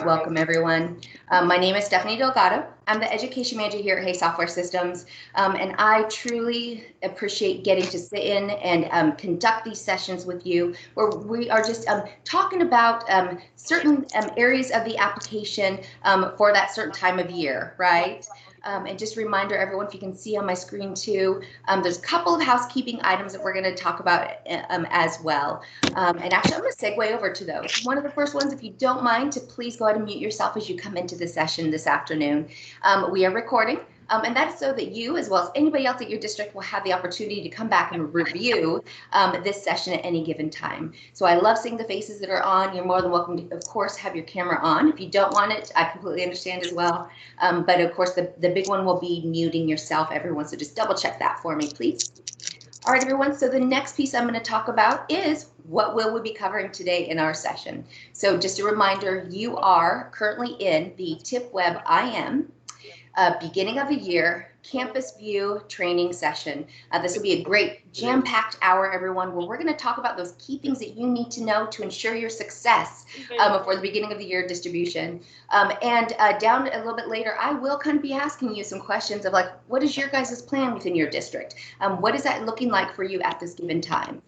Welcome, everyone. My name is Stephanie Delgado. I'm the education manager here at Hay Software Systems, and I truly appreciate getting to sit in and conduct these sessions with you, where we are just talking about certain areas of the application for that certain time of year, right? And just a reminder, everyone, if you can see on my screen too, there's a couple of housekeeping items that we're going to talk about as well. And actually, I'm going to segue over to those. One of the first ones, if you don't mind, to please go ahead and mute yourself as you come into the session this afternoon. We are recording. And that's so that you, as well as anybody else at your district, will have the opportunity to come back and review this session at any given time. So I love seeing the faces that are on. You're more than welcome to, of course, have your camera on. If you don't want it, I completely understand as well. But of course, the big one will be muting yourself, everyone. So just double check that for me, please. All right, everyone. So the next piece I'm going to talk about is what will we be covering today in our session. So just a reminder, you are currently in the TIPWeb-IM beginning of the year campus view training session. This will be a great jam-packed hour, everyone, where we're going to talk about those key things that you need to know to ensure your success for the beginning of the year distribution. And down a little bit later, I will kind of be asking you some questions of like, what is your guys' plan within your district? What is that looking like for you at this given time?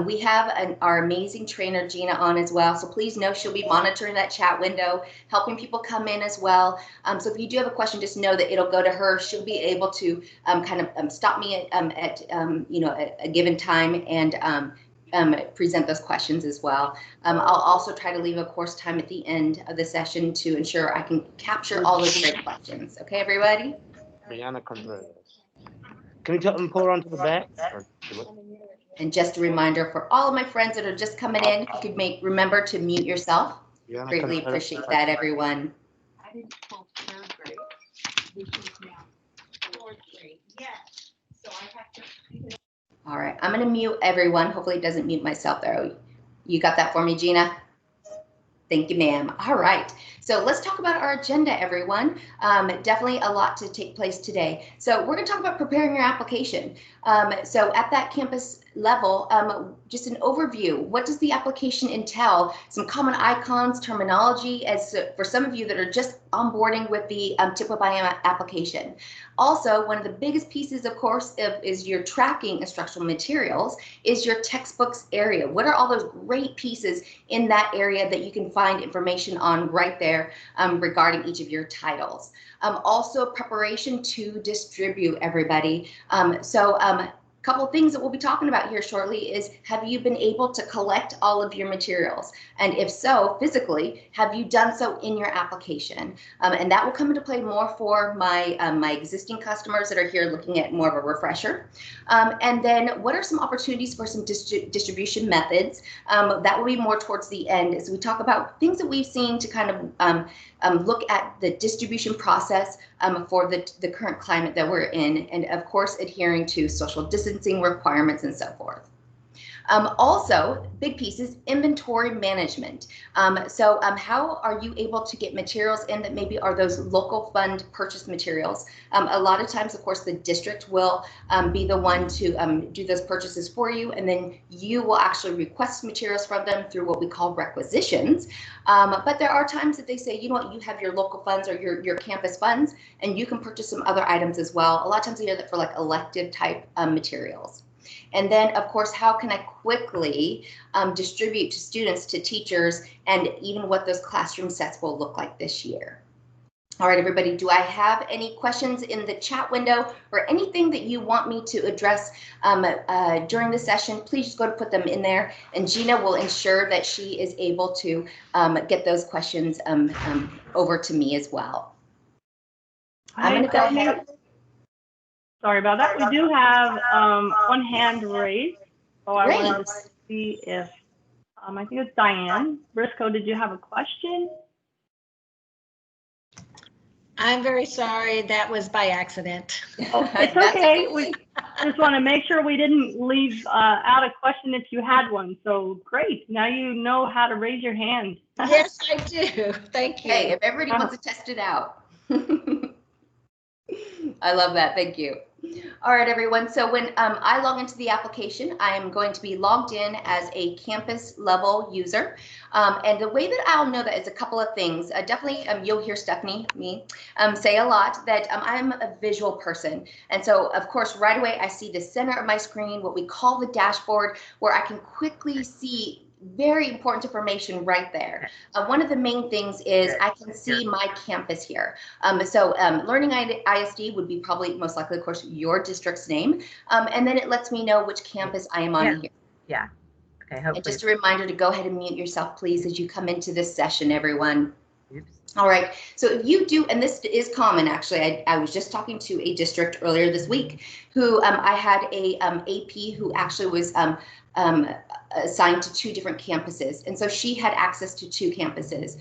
We have our amazing trainer, Gina, on as well. So please know she'll be monitoring that chat window, helping people come in as well. So if you do have a question, just know that it'll go to her. She'll be able to kind of stop me at a given time and present those questions as well. I'll also try to leave a course time at the end of the session to ensure I can capture all those great questions. Okay, everybody? Brianna Contreras. Can you pull her onto the back? And just a reminder for all of my friends that are just coming in, if you could remember to mute yourself. Greatly appreciate that, everyone. I didn't pull third grade, which is now fourth grade. Yes. So I have to. All right, I'm going to mute everyone. Hopefully it doesn't mute myself there. You got that for me, Gina? Thank you, ma'am. All right, so let's talk about our agenda, everyone. Definitely a lot to take place today. So we're going to talk about preparing your application. So at that campus level, just an overview. What does the application entail? Some common icons, terminology, as for some of you that are just onboarding with the TIPWeb-IM application. Also, one of the biggest pieces, of course, is your tracking instructional materials, is your textbooks area. What are all those great pieces in that area that you can find information on right there regarding each of your titles? Also, preparation to distribute, everybody. Couple of things that we'll be talking about here shortly is, have you been able to collect all of your materials? And if so, physically, have you done so in your application? And that will come into play more for my existing customers that are here looking at more of a refresher. And then what are some opportunities for some distribution methods? That will be more towards the end as we talk about things that we've seen to kind of look at the distribution process for the current climate that we're in, and of course adhering to social distancing requirements and so forth. Also, big piece is inventory management. How are you able to get materials in that maybe are those local fund purchase materials? A lot of times, of course, the district will be the one to do those purchases for you, and then you will actually request materials from them through what we call requisitions. But there are times that they say, you know what, you have your local funds or your campus funds, and you can purchase some other items as well. A lot of times they hear that for like elective type materials. And then, of course, how can I quickly distribute to students, to teachers, and even what those classroom sets will look like this year? All right, everybody, do I have any questions in the chat window or anything that you want me to address during the session? Please just go to put them in there, and Gina will ensure that she is able to get those questions over to me as well. I'm going to go ahead. Sorry about that. We do have one hand raised. So I wanted to see if, I think it's Diane Briscoe. Did you have a question? I'm very sorry. That was by accident. Oh, it's okay. We just want to make sure we didn't leave out a question if you had one. So great. Now you know how to raise your hand. Yes, I do. Thank you. Hey, if everybody wants to test it out. I love that. Thank you. All right, everyone. So when I log into the application, I am going to be logged in as a campus level user. And the way that I'll know that is a couple of things. Definitely, you'll hear Stephanie, me, say a lot that I'm a visual person. And so, of course, right away, I see the center of my screen, what we call the dashboard, where I can quickly see very important information right there. One of the main things is I can see my campus here. Learning ISD would be probably most likely, of course, your district's name. And then it lets me know which campus I am on here. Yeah. Okay. Hopefully. And just a reminder to go ahead and mute yourself, please, as you come into this session, everyone. Oops. All right. So if you do, and this is common, actually, I was just talking to a district earlier this week who I had a AP who actually was assigned to 2 different campuses. And so she had access to 2 campuses.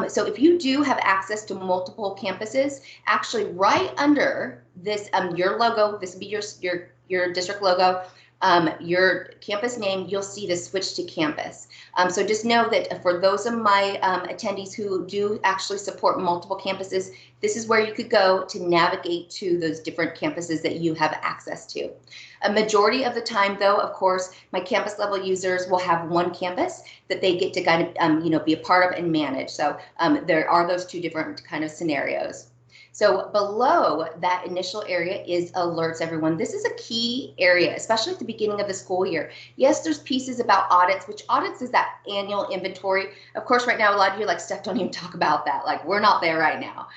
So if you do have access to multiple campuses, actually right under this, your logo, this would be your district logo, your campus name, you'll see the switch to campus. So just know that for those of my attendees who do actually support multiple campuses, this is where you could go to navigate to those different campuses that you have access to. A majority of the time, though, of course, my campus level users will have one campus that they get to kind of, be a part of and manage. So there are those 2 different kind of scenarios. So below that initial area is alerts, everyone. This is a key area, especially at the beginning of the school year. Yes, there's pieces about audits, which audits is that annual inventory. Of course, right now, a lot of you like, Steph, don't even talk about that. Like, we're not there right now.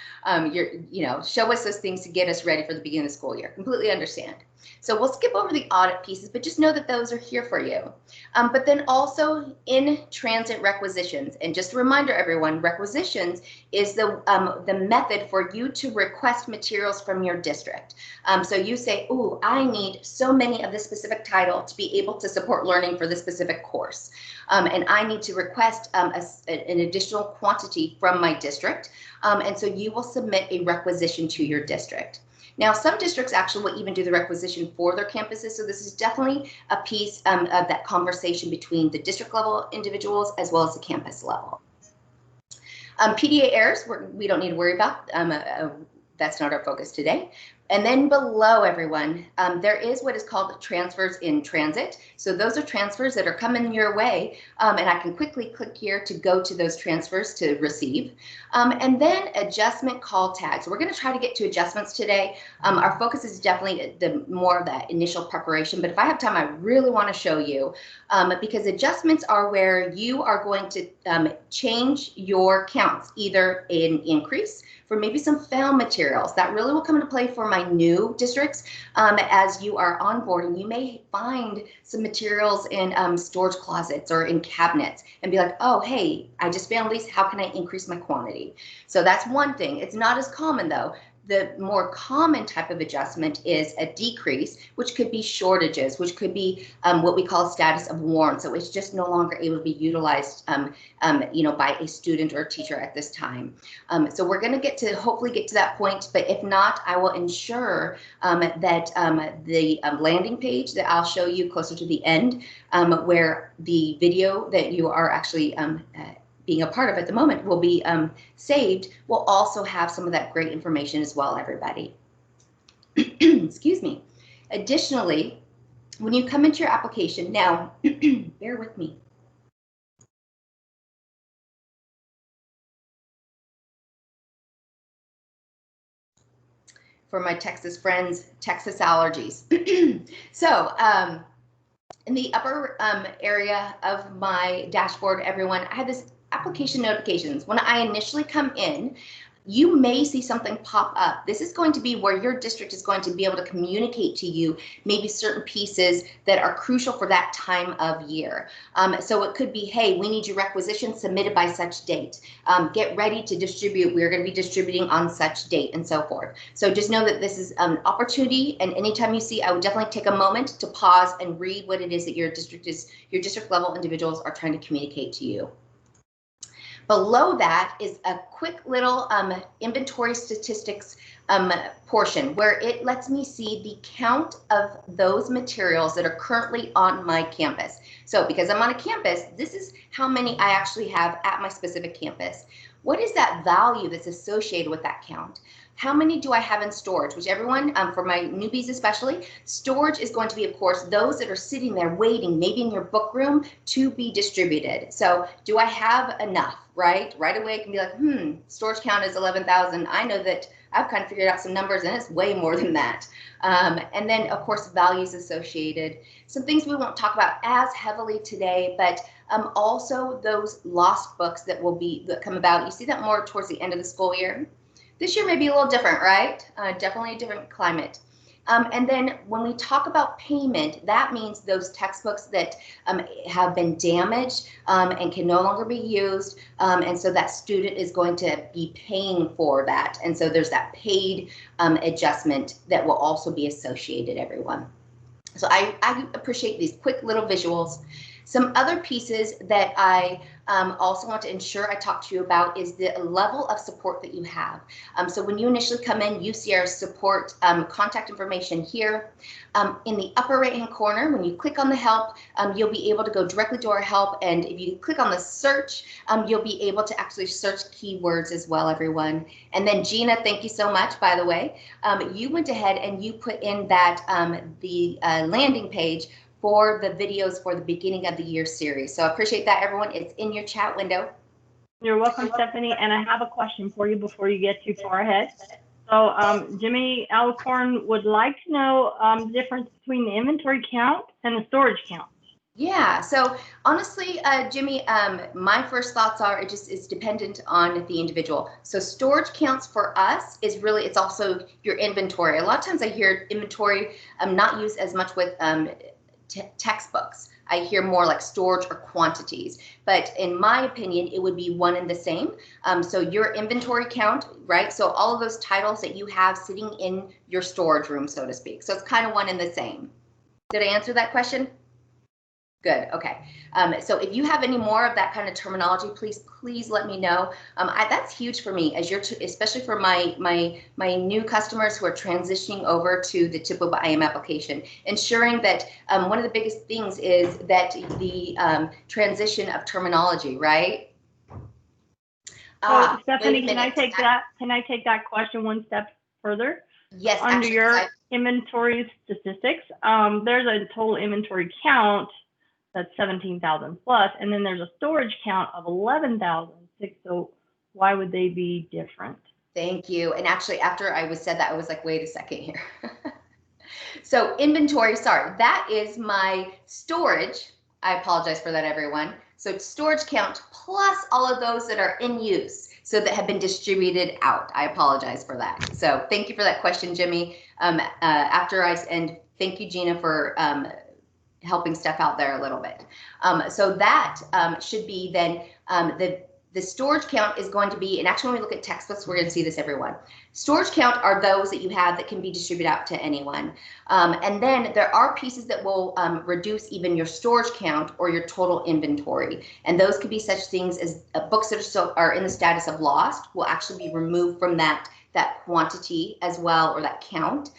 Show us those things to get us ready for the beginning of the school year. Completely understand. So we'll skip over the audit pieces, but just know that those are here for you. But then also in transit requisitions, and just a reminder, everyone, requisitions is the method for you to request materials from your district. So you say, "Ooh, I need so many of this specific title to be able to support learning for this specific course. And I need to request an additional quantity from my district." And so you will submit a requisition to your district. Now, some districts actually will even do the requisition for their campuses. So this is definitely a piece of that conversation between the district level individuals as well as the campus level. PDA errors, we don't need to worry about. That's not our focus today. And then below, everyone, there is what is called transfers in transit. So those are transfers that are coming your way, and I can quickly click here to go to those transfers to receive. And then adjustment call tags. We're going to try to get to adjustments today. Our focus is definitely the more of that initial preparation, but if I have time, I really want to show you, because adjustments are where you are going to change your counts, either an increase for maybe some found materials. That really will come into play for my new districts. As you are onboarding, you may find some materials in storage closets or in cabinets and be like, "Oh, hey, I just found these. How can I increase my quantity?" So that's one thing. It's not as common though. The more common type of adjustment is a decrease, which could be shortages, which could be what we call status of worn. So it's just no longer able to be utilized, by a student or teacher at this time. So we're going to hopefully get to that point. But if not, I will ensure that the landing page that I'll show you closer to the end, where the video that you are actually being a part of at the moment will be saved, will also have some of that great information as well, everybody. Excuse me. Additionally, when you come into your application, now, bear with me. For my Texas friends, Texas allergies. So, in the upper area of my dashboard, everyone, I have this application notifications. When I initially come in, you may see something pop up. This is going to be where your district is going to be able to communicate to you maybe certain pieces that are crucial for that time of year. So it could be, hey, we need your requisition submitted by such date. Get ready to distribute. We're going to be distributing on such date and so forth. So just know that this is an opportunity, and anytime you see, I would definitely take a moment to pause and read what it is that your district level individuals are trying to communicate to you. Below that is a quick little inventory statistics portion where it lets me see the count of those materials that are currently on my campus. So because I'm on a campus, this is how many I actually have at my specific campus. What is that value that's associated with that count? how many do I have in storage? Which everyone, for my newbies especially, storage is going to be, of course, those that are sitting there waiting, maybe in your book room, to be distributed. So do I have enough, right? Right away it can be like, storage count is 11,000. I know that I've kind of figured out some numbers and it's way more than that. And then, of course, values associated. Some things we won't talk about as heavily today, but also those lost books that come about. You see that more towards the end of the school year. This year may be a little different, right? Definitely a different climate. And then when we talk about payment, that means those textbooks that have been damaged and can no longer be used. And so that student is going to be paying for that. And so there's that paid adjustment that will also be associated, everyone. So I appreciate these quick little visuals. Some other pieces that I also want to ensure I talk to you about is the level of support that you have. So when you initially come in, you see our support contact information here. In the upper right hand corner, when you click on the help, you'll be able to go directly to our help. And if you click on the search, you'll be able to actually search keywords as well, everyone. And then Gina, thank you so much, by the way. You went ahead and you put in that the landing page for the videos for the beginning of the year series. So I appreciate that, everyone. It's in your chat window. You're welcome, Stephanie. And I have a question for you before you get too far ahead. So Jimmy Alcorn would like to know the difference between the inventory count and the storage count. Yeah, so honestly, Jimmy, my first thoughts are it's dependent on the individual. So storage counts for us is really, it's also your inventory. A lot of times I hear inventory not used as much with textbooks. I hear more like storage or quantities, but in my opinion, it would be one and the same. So your inventory count, right? So all of those titles that you have sitting in your storage room, so to speak. So it's kind of one and the same. Did I answer that question? Good. Okay. So if you have any more of that kind of terminology, please let me know. That's huge for me, as especially for my new customers who are transitioning over to the TIPWeb-IM application. Ensuring that one of the biggest things is that the transition of terminology, right? Stephanie, can I take that? Can I take that question one step further? Yes. Under actually, your inventory statistics, there's a total inventory count that's 17,000 plus, and then there's a storage count of 11,006. So why would they be different? Thank you. And actually, after I said that, I was like, wait a second here. So inventory, sorry, that is my storage. I apologize for that, everyone. So storage count plus all of those that are in use, so that have been distributed out. I apologize for that. So thank you for that question, Jimmy. And thank you, Gina, for helping Steph out there a little bit. So that should be then the storage count is going to be, and actually when we look at textbooks, we're going to see this, everyone. Storage count are those that you have that can be distributed out to anyone. And then there are pieces that will reduce even your storage count or your total inventory. And those could be such things as books that are in the status of lost will actually be removed from that quantity as well, or that count.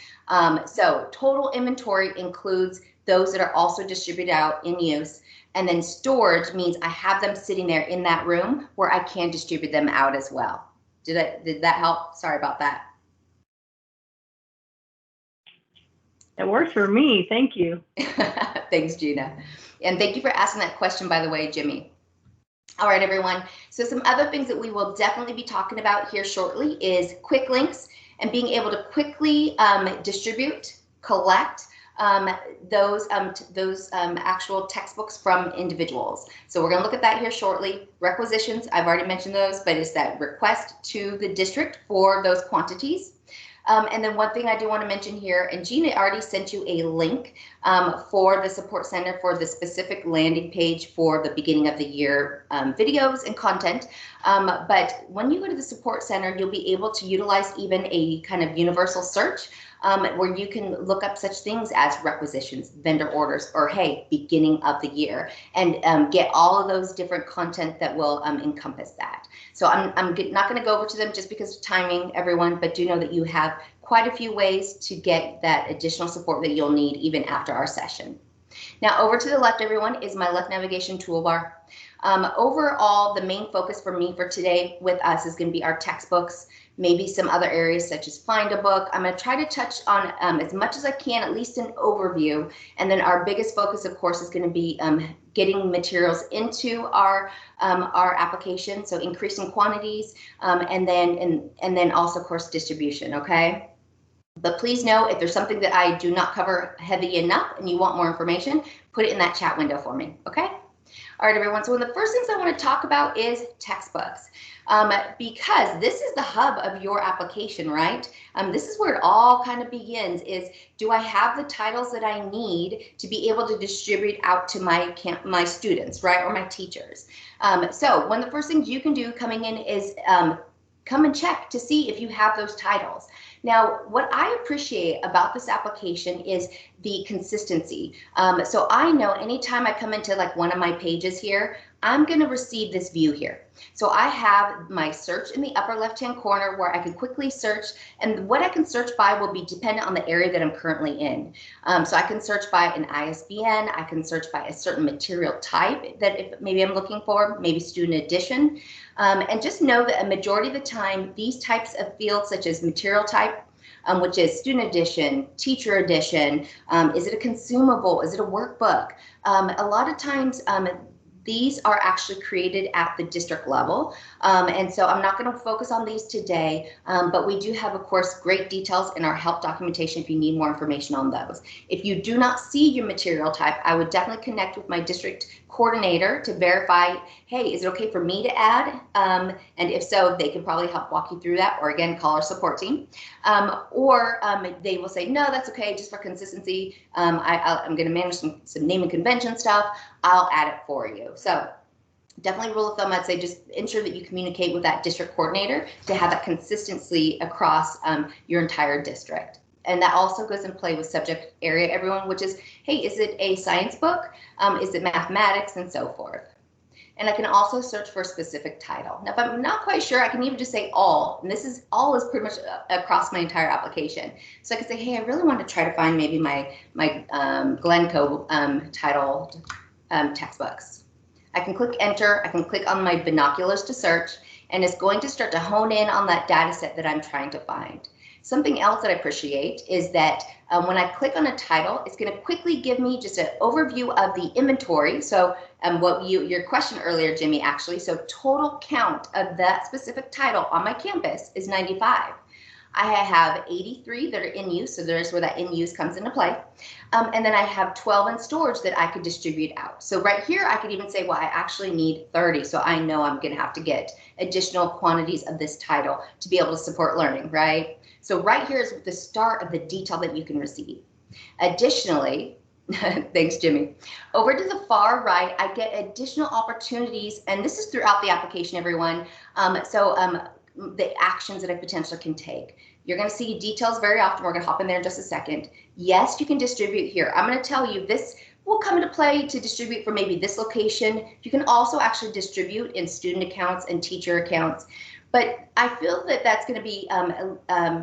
So total inventory includes those that are also distributed out in use. And then storage means I have them sitting there in that room where I can distribute them out as well. Did that help? Sorry about that. It works for me. Thank you. Thanks, Gina. And thank you for asking that question, by the way, Jimmy. All right, everyone. So some other things that we will definitely be talking about here shortly is quick links and being able to quickly distribute, collect those actual textbooks from individuals. So we're going to look at that here shortly. Requisitions, I've already mentioned those, but it's that request to the district for those quantities. And then one thing I do want to mention here, and Gina already sent you a link for the support center for the specific landing page for the beginning of the year videos and content. But when you go to the support center, you'll be able to utilize even a kind of universal search where you can look up such things as requisitions, vendor orders, or hey, beginning of the year, and get all of those different content that will encompass that. So I'm not going to go over to them just because of timing, everyone, but do know that you have quite a few ways to get that additional support that you'll need even after our session. Now over to the left, everyone, is my left navigation toolbar. Overall, the main focus for me for today with us is going to be our textbooks, maybe some other areas such as find a book. I'm going to try to touch on as much as I can, at least an overview. And then our biggest focus, of course, is going to be getting materials into our application, so increasing quantities, and then also, of course, distribution. Okay. But please know if there's something that I do not cover heavy enough and you want more information, put it in that chat window for me. Okay. All right, everyone. So one of the first things I want to talk about is textbooks, because this is the hub of your application, right? This is where it all kind of begins is, do I have the titles that I need to be able to distribute out to my students, right, or my teachers? So one of the first things you can do coming in is come and check to see if you have those titles. Now, what I appreciate about this application is the consistency. So I know anytime I come into like one of my pages here, I'm going to receive this view here. So I have my search in the upper left-hand corner where I can quickly search, and what I can search by will be dependent on the area that I'm currently in. So I can search by an ISBN, I can search by a certain material type that if maybe I'm looking for, maybe student edition. And just know that a majority of the time, these types of fields such as material type, which is student edition, teacher edition, is it a consumable, is it a workbook? A lot of times, these are actually created at the district level. And so I'm not going to focus on these today, but we do have, of course, great details in our help documentation if you need more information on those. If you do not see your material type, I would definitely connect with my district coordinator to verify, hey, is it okay for me to add? And if so, they can probably help walk you through that, or again, call our support team. Or they will say, no, that's okay, just for consistency. I'm going to manage some naming convention stuff. I'll add it for you. So definitely rule of thumb, I'd say just ensure that you communicate with that district coordinator to have that consistency across your entire district. And that also goes in play with subject area, everyone, which is, hey, is it a science book? Is it mathematics, and so forth? And I can also search for a specific title. Now, if I'm not quite sure, I can even just say all, and this is all is pretty much across my entire application. So I can say, hey, I really want to try to find maybe my Glencoe titled textbooks. I can click enter, I can click on my binoculars to search, and it's going to start to hone in on that data set that I'm trying to find. Something else that I appreciate is that when I click on a title, it's going to quickly give me just an overview of the inventory. So what your question earlier, Jimmy, actually, so total count of that specific title on my campus is 95. I have 83 that are in use, so there's where that in use comes into play. And then I have 12 in storage that I could distribute out. So right here, I could even say, well, I actually need 30, so I know I'm going to have to get additional quantities of this title to be able to support learning, right? So right here is the start of the detail that you can receive. Additionally, thanks, Jimmy. Over to the far right, I get additional opportunities, and this is throughout the application, everyone. The actions that I potentially can take. You're going to see details very often. We're going to hop in there in just a second. Yes, you can distribute here. I'm going to tell you this will come into play to distribute for maybe this location. You can also actually distribute in student accounts and teacher accounts. But I feel that that's going to be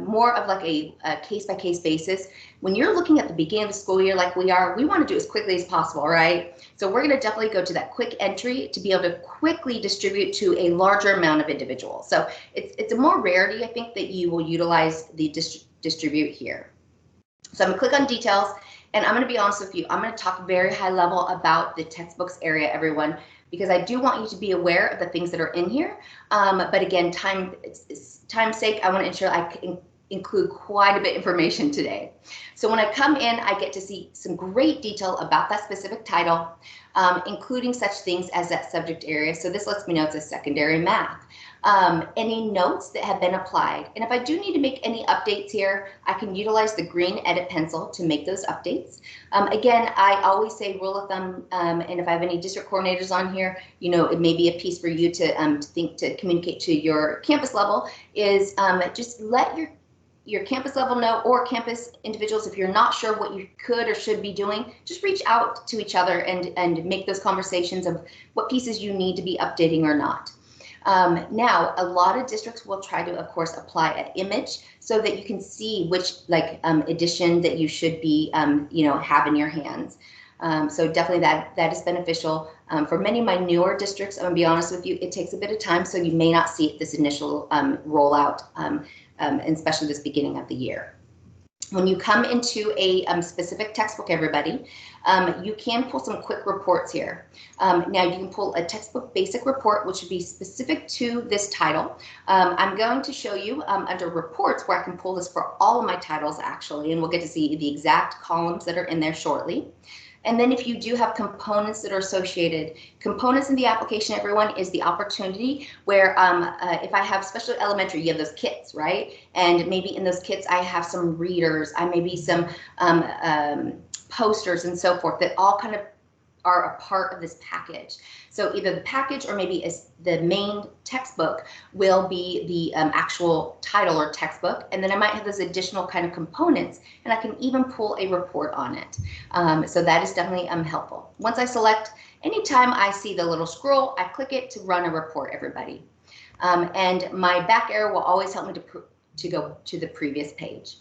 more of like a case-by-case basis. When you're looking at the beginning of the school year like we are, we want to do as quickly as possible, right? So we're going to definitely go to that quick entry to be able to quickly distribute to a larger amount of individuals. So it's a more rarity, I think, that you will utilize the distribute here. So I'm going to click on details, and I'm going to be honest with you. I'm going to talk very high level about the textbooks area, everyone, because I do want you to be aware of the things that are in here. But again, time's sake, I want to ensure I can include quite a bit of information today. So when I come in, I get to see some great detail about that specific title, including such things as that subject area. So this lets me know it's a secondary math. Any notes that have been applied. And if I do need to make any updates here, I can utilize the green edit pencil to make those updates. Again, I always say rule of thumb, and if I have any district coordinators on here, you know, it may be a piece for you to communicate to your campus level is just let your campus level know, or campus individuals, if you're not sure what you could or should be doing, just reach out to each other and make those conversations of what pieces you need to be updating or not. Now, a lot of districts will try to, of course, apply an image so that you can see which edition that you should be, have in your hands. So definitely that is beneficial. For many of my newer districts, I'm gonna be honest with you, it takes a bit of time, so you may not see this initial rollout, and especially this beginning of the year. When you come into a specific textbook, everybody, you can pull some quick reports here. Now you can pull a textbook basic report, which would be specific to this title. I'm going to show you under reports where I can pull this for all of my titles actually, and we'll get to see the exact columns that are in there shortly. And then if you do have components that are associated, components in the application, everyone, is the opportunity where if I have special elementary, you have those kits, right? And maybe in those kits, I have some readers, I maybe some posters and so forth that all kind of are a part of this package. So either the package or maybe the main textbook will be the actual title or textbook, and then I might have those additional kind of components, and I can even pull a report on it. So that is definitely helpful. Once I select, anytime I see the little scroll, I click it to run a report, everybody. And my back arrow will always help me to go to the previous page.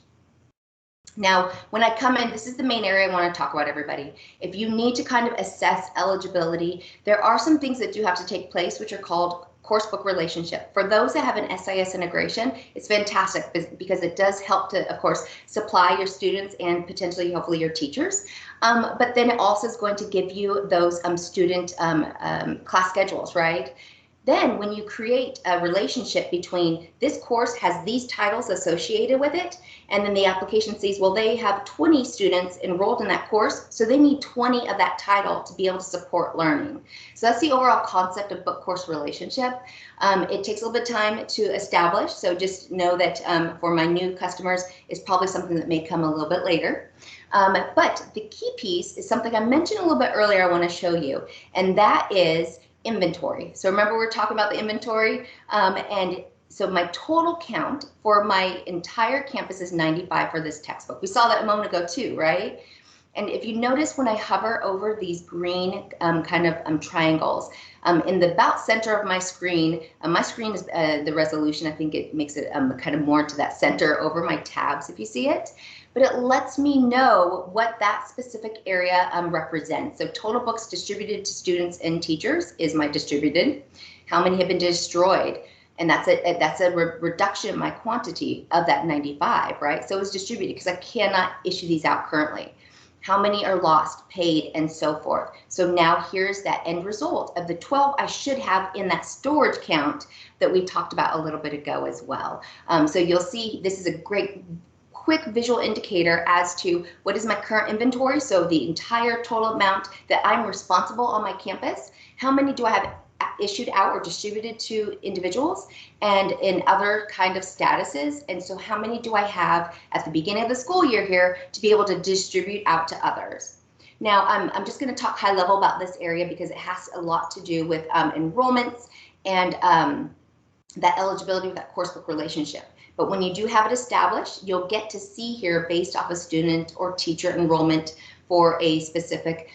Now, when I come in, this is the main area I want to talk about, everybody. If you need to kind of assess eligibility, there are some things that do have to take place, which are called coursebook relationship. For those that have an SIS integration, it's fantastic because it does help to, of course, supply your students and potentially, hopefully, your teachers. But then it also is going to give you those student class schedules, right? Then when you create a relationship between this course has these titles associated with it, and then the application sees, well, they have 20 students enrolled in that course, so they need 20 of that title to be able to support learning. So that's the overall concept of book course relationship. It takes a little bit of time to establish, so just know that for my new customers, it's probably something that may come a little bit later. But the key piece is something I mentioned a little bit earlier I want to show you, and that is inventory. So remember, we're talking about the inventory, and so my total count for my entire campus is 95 for this textbook. We saw that a moment ago too, right? And if you notice when I hover over these green kind of triangles, in the about center of my screen is the resolution. I think it makes it kind of more into that center over my tabs if you see it. But it lets me know what that specific area represents. So total books distributed to students and teachers is my distributed. How many have been destroyed? And that's a reduction in my quantity of that 95, right? So it's distributed because I cannot issue these out currently. How many are lost, paid, and so forth. So now here's that end result of the 12 I should have in that storage count that we talked about a little bit ago as well. So you'll see this is a great quick visual indicator as to what is my current inventory. So the entire total amount that I'm responsible on my campus, how many do I have issued out or distributed to individuals and in other kind of statuses, and so how many do I have at the beginning of the school year here to be able to distribute out to others. Now I'm just going to talk high level about this area because it has a lot to do with enrollments and that eligibility with that coursebook relationship. But when you do have it established, you'll get to see here based off of student or teacher enrollment for a specific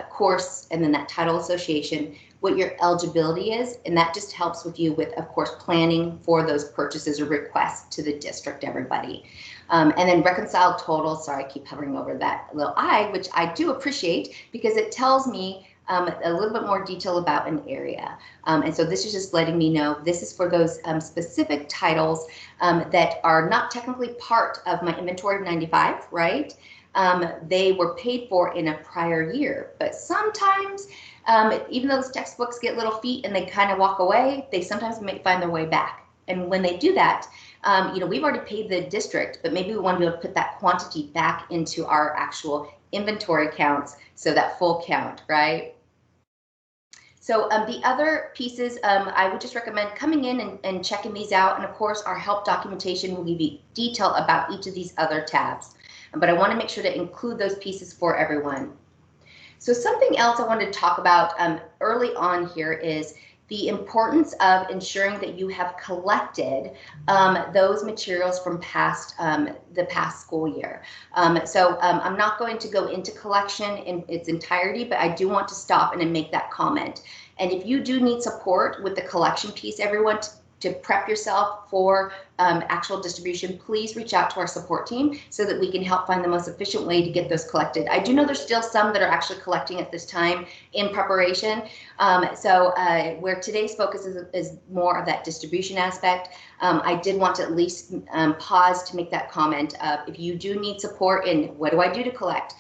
course and then that title association, what your eligibility is, and that just helps with you with, of course, planning for those purchases or requests to the district, everybody. And then reconciled totals, sorry, I keep hovering over that little I, which I do appreciate because it tells me a little bit more detail about an area. And so this is just letting me know this is for those specific titles that are not technically part of my inventory of 95, right? They were paid for in a prior year, but sometimes even though those textbooks get little feet and they kind of walk away, they sometimes may find their way back. And when they do that, you know, we've already paid the district, but maybe we want to be able to put that quantity back into our actual inventory counts, so that full count, right? So the other pieces, I would just recommend coming in and checking these out. And of course, our help documentation will give you detail about each of these other tabs. But I want to make sure to include those pieces for everyone. So something else I wanted to talk about early on here is the importance of ensuring that you have collected those materials from the past school year. So I'm not going to go into collection in its entirety, but I do want to stop and make that comment. And if you do need support with the collection piece, everyone, to prep yourself for actual distribution, please reach out to our support team so that we can help find the most efficient way to get those collected. I do know there's still some that are actually collecting at this time in preparation. Where today's focus is more of that distribution aspect, I did want to at least pause to make that comment of if you do need support in what do I do to collect,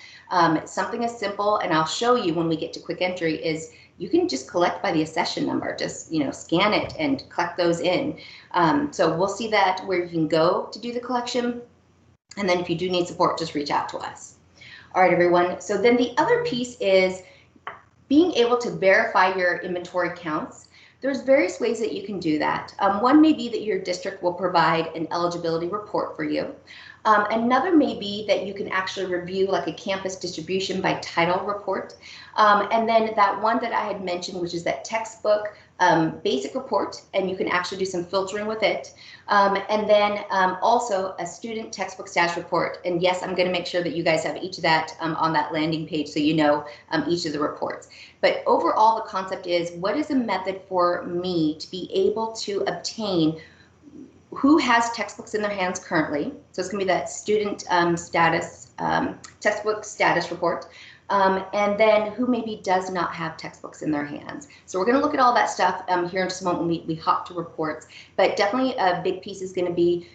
something as simple, and I'll show you when we get to quick entry, is you can just collect by the accession number. Just, you know, scan it and collect those in. So we'll see that where you can go to do the collection. And then if you do need support, just reach out to us. All right, everyone. So then the other piece is being able to verify your inventory counts. There's various ways that you can do that. One may be that your district will provide an eligibility report for you. Another may be that you can actually review like a campus distribution by title report. And then that one that I had mentioned, which is that textbook basic report, and you can actually do some filtering with it. And then also a student textbook status report. And yes, I'm going to make sure that you guys have each of that on that landing page so you know each of the reports. But overall, the concept is, what is a method for me to be able to obtain who has textbooks in their hands currently? So it's going to be that student textbook status report. And then who maybe does not have textbooks in their hands. So we're going to look at all that stuff here in just a moment when we hop to reports. But definitely a big piece is going to be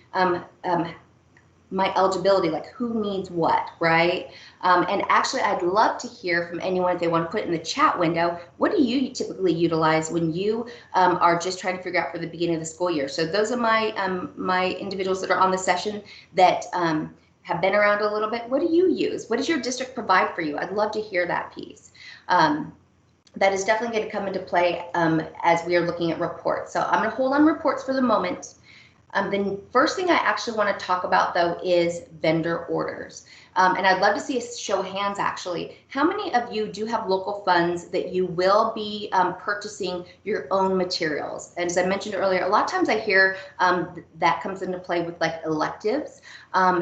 my eligibility, like who needs what, right? And actually, I'd love to hear from anyone if they want to put it in the chat window. What do you typically utilize when you are just trying to figure out for the beginning of the school year? So those are my my individuals that are on the session that have been around a little bit. What do you use? What does your district provide for you? I'd love to hear that piece. That is definitely going to come into play as we are looking at reports. So I'm going to hold on reports for the moment. The first thing I actually want to talk about, though, is vendor orders. And I'd love to see a show of hands, actually. How many of you do have local funds that you will be purchasing your own materials? And as I mentioned earlier, a lot of times I hear that comes into play with like electives.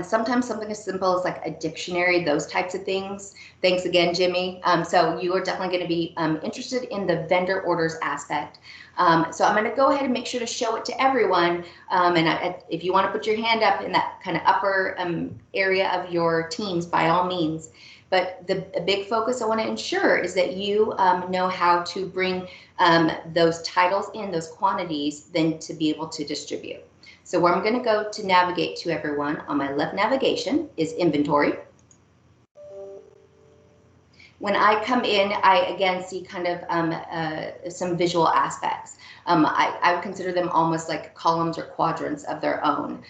Sometimes something as simple as like a dictionary, those types of things. Thanks again, Jimmy. So you are definitely going to be interested in the vendor orders aspect. So I'm going to go ahead and make sure to show it to everyone. If you want to put your hand up in that kind of upper area of your teams, by all means. But a big focus I want to ensure is that you know how to bring those titles in, those quantities, then to be able to distribute. So where I'm going to go to navigate to everyone on my left navigation is inventory. When I come in, I again see kind of some visual aspects. I would consider them almost like columns or quadrants of their own.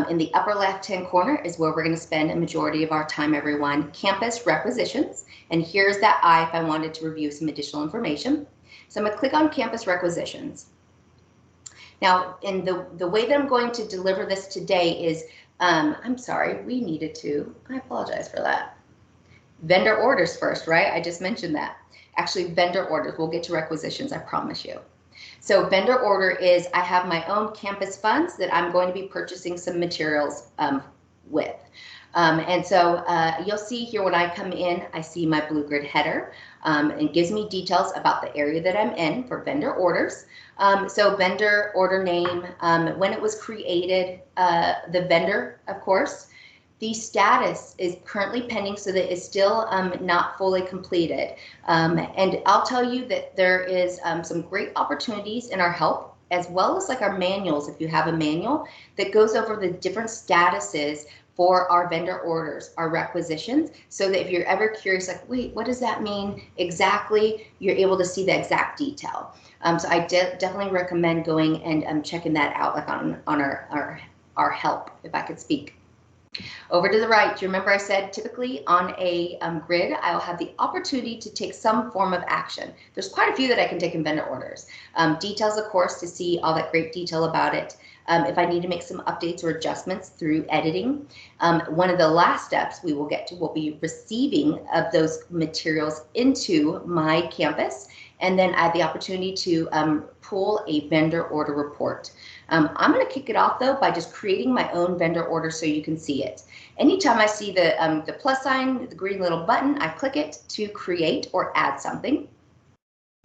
In the upper left-hand corner is where we're going to spend a majority of our time, everyone. Campus requisitions, and here's that I if I wanted to review some additional information. So I'm going to click on campus requisitions. Now, in the way that I'm going to deliver this today is, I'm sorry, we needed to. I apologize for that. Vendor orders first, right? I just mentioned that. Actually, vendor orders. We'll get to requisitions, I promise you. So vendor order is I have my own campus funds that I'm going to be purchasing some materials with. And so you'll see here when I come in, I see my blue grid header. It gives me details about the area that I'm in for vendor orders. So vendor order name, when it was created, the vendor, of course. The status is currently pending, so that it's still not fully completed. And I'll tell you that there is some great opportunities in our help, as well as like our manuals, if you have a manual that goes over the different statuses for our vendor orders, our requisitions, so that if you're ever curious, like, wait, what does that mean exactly? You're able to see the exact detail. So I definitely recommend going and checking that out, like on our help, if I could speak. Over to the right, do you remember I said typically on a grid, I'll have the opportunity to take some form of action. There's quite a few that I can take in vendor orders. Details, of course, to see all that great detail about it. If I need to make some updates or adjustments through editing. One of the last steps we will get to will be receiving of those materials into my campus. And then I have the opportunity to pull a vendor order report. I'm going to kick it off, though, by just creating my own vendor order so you can see it. Anytime I see the plus sign, the green little button, I click it to create or add something.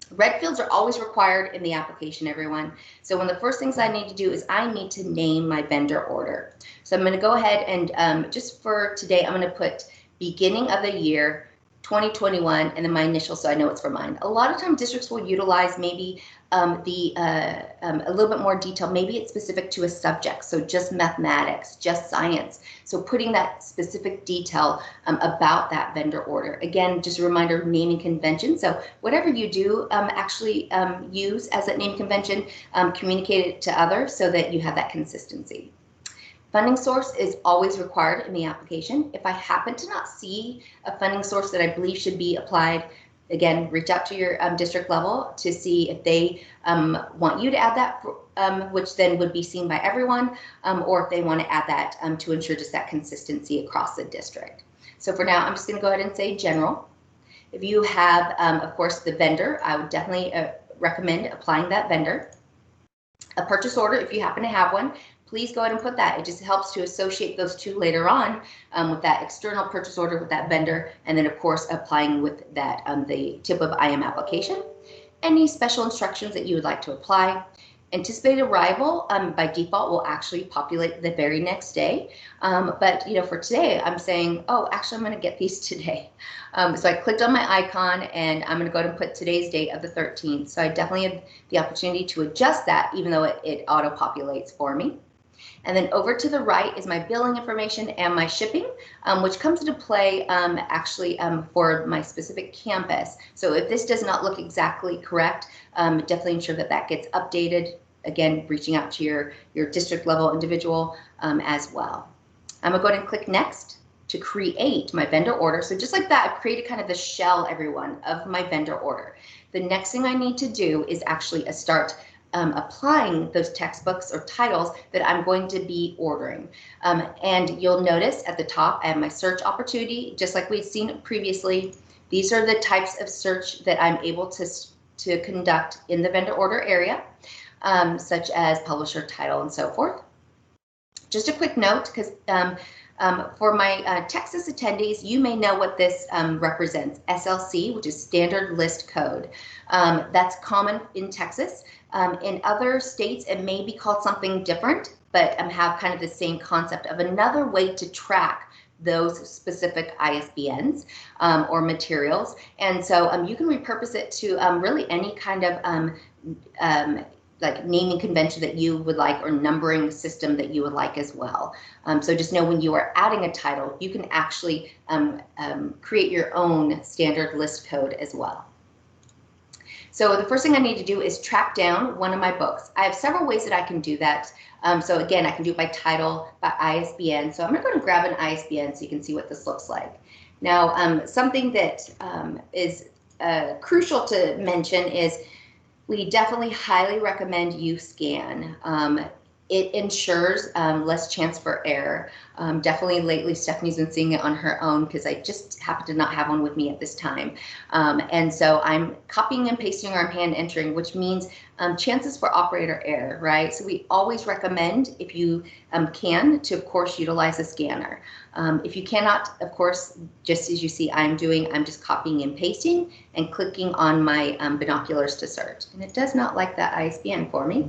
Red fields are always required in the application, everyone. So one of the first things I need to do is I need to name my vendor order. So I'm going to go ahead and just for today, I'm going to put beginning of the year 2021 and then my initial, so I know it's for mine. A lot of times districts will utilize maybe a little bit more detail. Maybe it's specific to a subject, so just mathematics, just science. So putting that specific detail about that vendor order. Again, just a reminder, naming convention. So whatever you do actually use as a naming convention, communicate it to others so that you have that consistency. Funding source is always required in the application. If I happen to not see a funding source that I believe should be applied, again, reach out to your district level to see if they want you to add that, which then would be seen by everyone, or if they want to add that to ensure just that consistency across the district. So for now, I'm just going to go ahead and say general. If you have, of course, the vendor, I would definitely recommend applying that vendor. A purchase order, if you happen to have one, please go ahead and put that. It just helps to associate those two later on with that external purchase order with that vendor, and then of course applying with that the TIPWeb-IM application. Any special instructions that you would like to apply. Anticipated arrival by default will actually populate the very next day, but you know, for today I'm saying, oh, actually I'm going to get these today. So I clicked on my icon and I'm going to go ahead and put today's date of the 13th. So I definitely have the opportunity to adjust that, even though it auto populates for me. And then over to the right is my billing information and my shipping, which comes into play actually for my specific campus. So if this does not look exactly correct, definitely ensure that that gets updated. Again, reaching out to your district level individual as well. I'm gonna go ahead and click next to create my vendor order. So just like that, I've created kind of the shell, everyone, of my vendor order. The next thing I need to do is actually start applying those textbooks or titles that I'm going to be ordering. And you'll notice at the top, I have my search opportunity, just like we've seen previously. These are the types of search that I'm able to conduct in the vendor order area, such as publisher, title, and so forth. Just a quick note, because for my Texas attendees, you may know what this represents. SLC, which is Standard List Code. That's common in Texas. In other states, it may be called something different, but have kind of the same concept of another way to track those specific ISBNs or materials. And so you can repurpose it to really any kind of like naming convention that you would like, or numbering system that you would like as well. So just know when you are adding a title, you can actually create your own standard list code as well. So the first thing I need to do is track down one of my books. I have several ways that I can do that. So again, I can do it by title, by ISBN. So I'm gonna go and grab an ISBN so you can see what this looks like. Now, something that is crucial to mention is we definitely highly recommend you scan. It ensures less chance for error. Definitely lately, Stephanie's been seeing it on her own because I just happen to not have one with me at this time. And so I'm copying and pasting or I'm hand entering, which means chances for operator error, right? So we always recommend, if you can, to of course utilize a scanner. If you cannot, of course, just as you see I'm doing, I'm just copying and pasting and clicking on my binoculars to search. And it does not like that ISBN for me.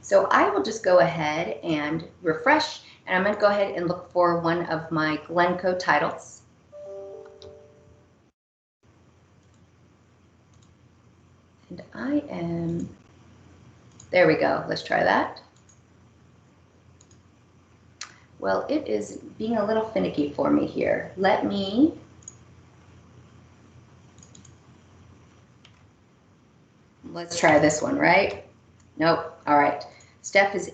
So I will just go ahead and refresh, and I'm going to go ahead and look for one of my Glencoe titles. And I am, there we go, let's try that. Well, it is being a little finicky for me here. Let's try this one, right? Nope, all right. Steph has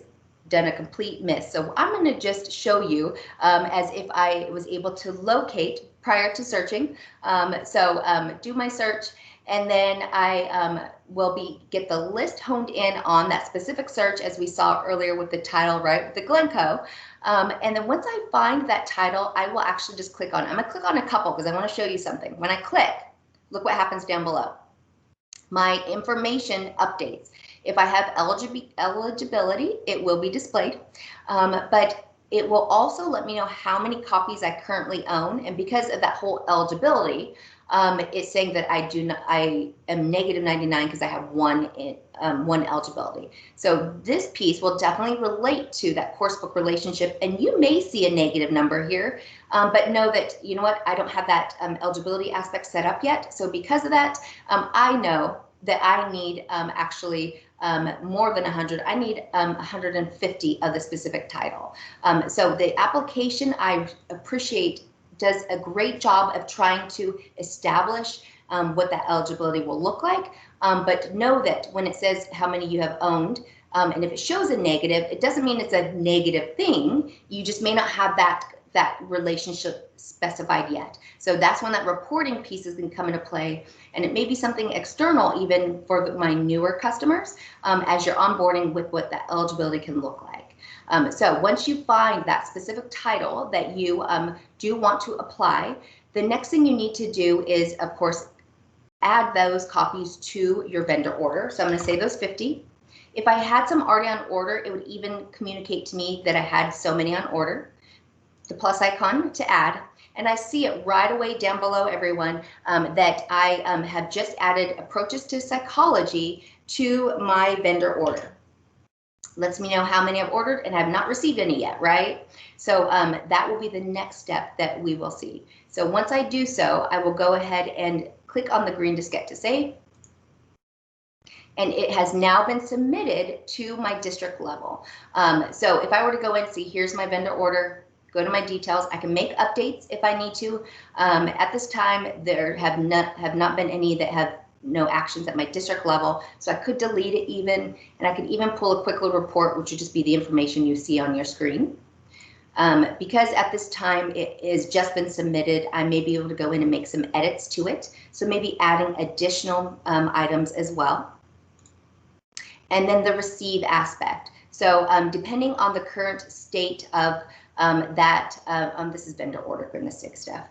done a complete miss. So I'm going to just show you as if I was able to locate prior to searching. Do my search, and then I will get the list honed in on that specific search, as we saw earlier with the title, right, with the Glencoe. And then once I find that title, I will actually just click on it. I'm going to click on a couple because I want to show you something. When I click, look what happens down below. My information updates. If I have eligibility, it will be displayed, but it will also let me know how many copies I currently own. And because of that whole eligibility, it's saying that I am negative 99 because I have one eligibility. So this piece will definitely relate to that coursebook relationship, and you may see a negative number here, but know that, you know what, I don't have that eligibility aspect set up yet. So because of that, I know that I need actually more than 100. I need 150 of the specific title. So the application, I appreciate, does a great job of trying to establish what that eligibility will look like. But know that when it says how many you have owned, and if it shows a negative, it doesn't mean it's a negative thing. You just may not have that relationship specified yet. So that's when that reporting piece is going to come into play. And it may be something external even for my newer customers as you're onboarding with what that eligibility can look like. So once you find that specific title that you do want to apply, the next thing you need to do is, of course, add those copies to your vendor order. So I'm going to say those 50. If I had some already on order, it would even communicate to me that I had so many on order. The plus icon to add, and I see it right away down below, everyone, that I have just added approaches to psychology to my vendor order. Lets me know how many I've ordered and have not received any yet, right? So that will be the next step that we will see. So once I do so, I will go ahead and click on the green diskette to save. And it has now been submitted to my district level. So if I were to go and see, here's my vendor order, go to my details, I can make updates if I need to. At this time, there have not been any that have no actions at my district level, so I could delete it even, and I could even pull a quick little report, which would just be the information you see on your screen. Because at this time it has just been submitted, I may be able to go in and make some edits to it, so maybe adding additional items as well. And then the receive aspect. So depending on the current state of this is vendor order, goodness sake, Steph.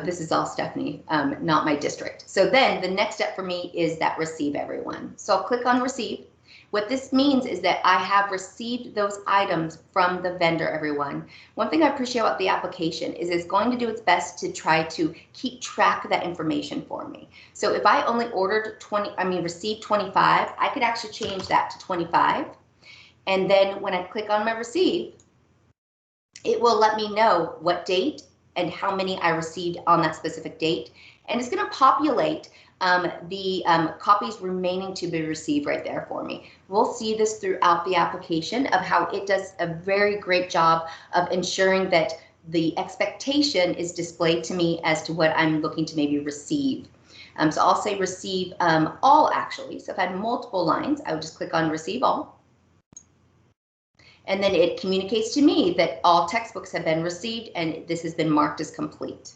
This is all Stephanie, not my district. So then the next step for me is that receive, everyone. So I'll click on receive. What this means is that I have received those items from the vendor, everyone. One thing I appreciate about the application is it's going to do its best to try to keep track of that information for me. So if I only ordered received 25, I could actually change that to 25. And then when I click on my receive, it will let me know what date and how many I received on that specific date. And it's going to populate the copies remaining to be received right there for me. We'll see this throughout the application of how it does a very great job of ensuring that the expectation is displayed to me as to what I'm looking to maybe receive. So I'll say receive all, actually. So if I had multiple lines, I would just click on receive all. And then it communicates to me that all textbooks have been received and this has been marked as complete.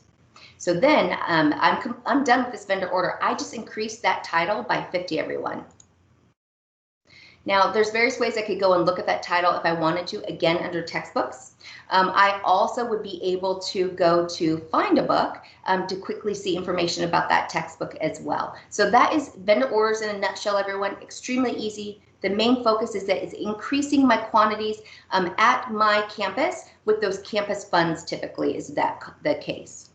So then I'm done with this vendor order. I just increased that title by 50, everyone. Now, there's various ways I could go and look at that title if I wanted to, again, under textbooks. I also would be able to go to find a book to quickly see information about that textbook as well. So that is vendor orders in a nutshell, everyone. Extremely easy. The main focus is that it's increasing my quantities at my campus with those campus funds. Typically is that the case.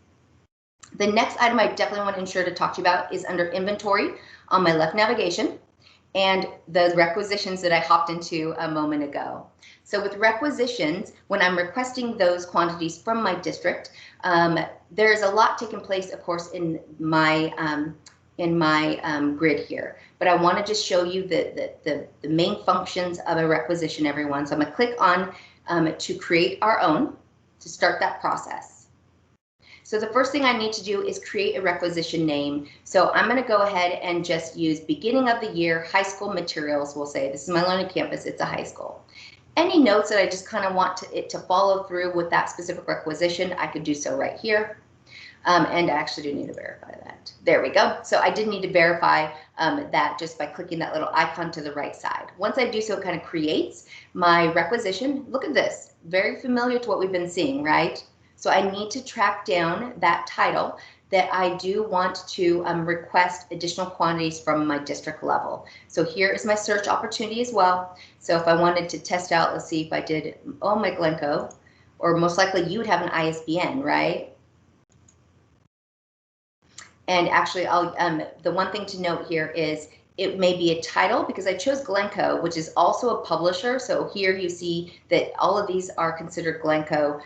The next item I definitely want to ensure to talk to you about is under inventory on my left navigation and the requisitions that I hopped into a moment ago. So with requisitions, when I'm requesting those quantities from my district, there's a lot taking place, of course, in my grid here, but I want to just show you the main functions of a requisition, everyone. So I'm going to click on to create our own to start that process. So the first thing I need to do is create a requisition name. So I'm going to go ahead and just use beginning of the year high school materials. We'll say this is my learning campus. It's a high school. Any notes that I just kind of want it to follow through with that specific requisition, I could do so right here. And I actually do need to verify that. There we go. So I did need to verify that just by clicking that little icon to the right side. Once I do so, it kind of creates my requisition. Look at this, very familiar to what we've been seeing, right? So I need to track down that title that I do want to request additional quantities from my district level. So here is my search opportunity as well. So if I wanted to test out, let's see if I did, oh, my Glencoe, or most likely you would have an ISBN, right? And actually, the one thing to note here is it may be a title because I chose Glencoe, which is also a publisher. So here you see that all of these are considered Glencoe